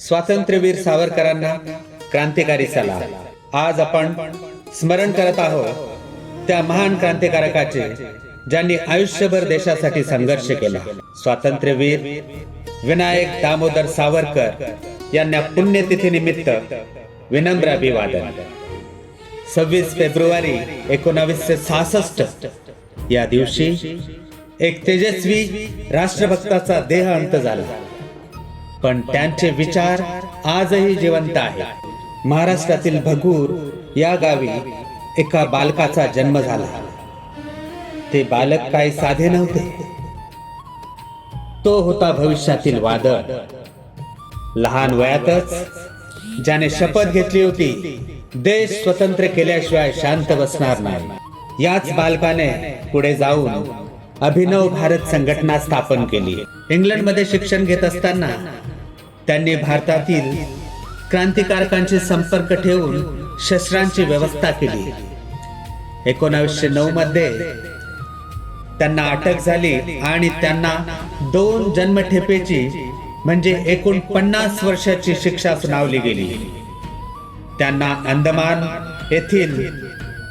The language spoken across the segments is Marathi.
स्वातंत्र्यवीर सावरकरांना क्रांतिकारी सलाम. आज आपण स्मरण करत आहोत त्या महान क्रांतिकारकाचे ज्यांनी आयुष्यभर देशासाठी संघर्ष केला. स्वातंत्र्यवीर विनायक दामोदर सावरकर यांना पुण्यतिथीनिमित्त विनम्र अभिवादन. 26 फेब्रुवारी 1966 या दिवशी एक तेजस्वी राष्ट्रभक्ताचा देह अंत झाला, पण त्यांचे विचार आजही जिवंत आहेत. महाराष्ट्रातील भगूर या गावी एका बालकाचा जन्म झाला. ते बालक काही साधे नव्हते. तो होता भविष्यातील वादळ. लहान वयातच ज्याने शपथ घेतली होती, देश स्वतंत्र केल्याशिवाय शांत बसणार नाही. याच बालकाने पुढे जाऊन अभिनव भारत संघटना स्थापन केली. इंग्लंडमध्ये शिक्षण घेत असताना त्यांनी भारतातील क्रांतिकारकांशी संपर्क ठेवून शस्त्रांची व्यवस्था केली. 1909 मध्ये त्यांना अटक झाली आणि त्यांना 2 जन्मठेपेची म्हणजे एकूण 50 वर्षाची शिक्षा सुनावली गेली. त्यांना अंदमान येथील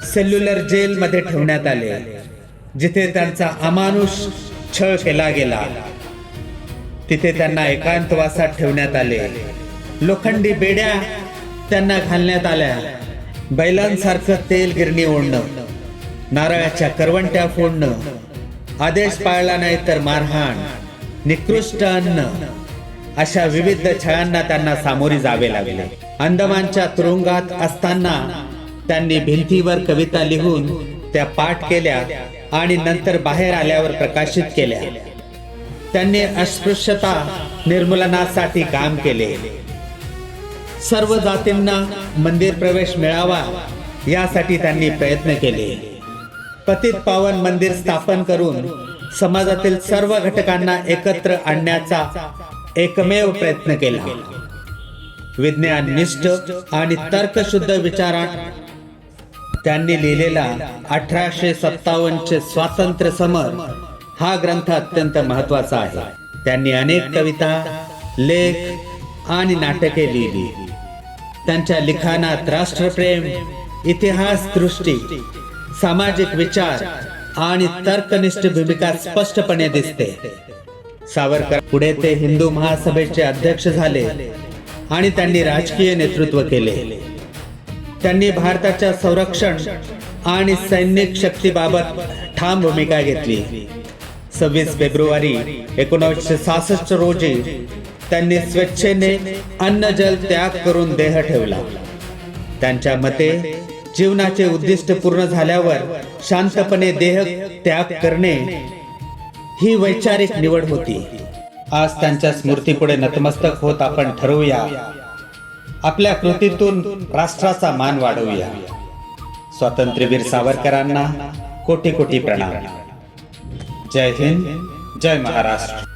सेल्युलर जेल मध्ये ठेवण्यात आले, जिथे त्यांचा अमानुष छळ केला गेला. तिथे त्यांना एकांतवासात ठेवण्यात आले. लोखंडी बेड्या त्यांना घालण्यात आल्या. बैलांसारखं तेल गिरणी ओढणं, नारळाच्या करवंट्या फोडणं, आदेश पाळला नाही तर मारहाण, निकृष्ट अन्न, अशा विविध छळांना त्यांना सामोरे जावे लागले. अंदमानच्या तुरुंगात असताना त्यांनी भिंतीवर कविता लिहून त्या पाठ केल्या आणि नंतर बाहेर आल्यावर प्रकाशित केल्या. त्यांनी अस्पृश्यता निर्मूलनासाठी काम केले. सर्व जातींना मंदिर प्रवेश मिळावा यासाठी त्यांनी प्रयत्न केले. पतित पावन मंदिर स्थापन करून समाजातील सर्व घटकांना एकत्र आणण्याचा एकमेव प्रयत्न केला. विज्ञाननिष्ठ आणि तर्कशुद्ध विचारात त्यांनी लिहिलेला 1857 चे स्वातंत्र्य समर हा ग्रंथ अत्यंत महत्वाचा आहे. त्यांनी अनेक कविता, लेख आणि नाटके लिहिली. त्यांच्या लिखाणात राष्ट्रप्रेम, इतिहास दृष्टी, सामाजिक विचार आणि तर्कनिष्ठ भूमिका स्पष्टपणे दिसते. सावरकर पुढे ते हिंदू महासभेचे अध्यक्ष झाले आणि त्यांनी राजकीय नेतृत्व केले. त्यांनी भारताच्या संरक्षण आणि सैनिक शक्तीबाबत ठाम भूमिका घेतली. 26 फेब्रुवारी 1966 रोजी त्यांनी स्वेच्छेने अन्न जल त्याग करून देह ठेवला. त्यांच्या मते जीवनाचे उद्दिष्ट पूर्ण झाल्यावर शांतपणे देह त्याग करणे ही वैचारिक निवड होती. आज त्यांच्या स्मृतीपुढे नतमस्तक होत आपण ठरवूया, आपल्या कृतीतून राष्ट्राचा मान वाढवूया. स्वातंत्र्यवीर सावरकरांना कोटी कोटी प्रणाम. जय हिंद, जय महाराष्ट्र.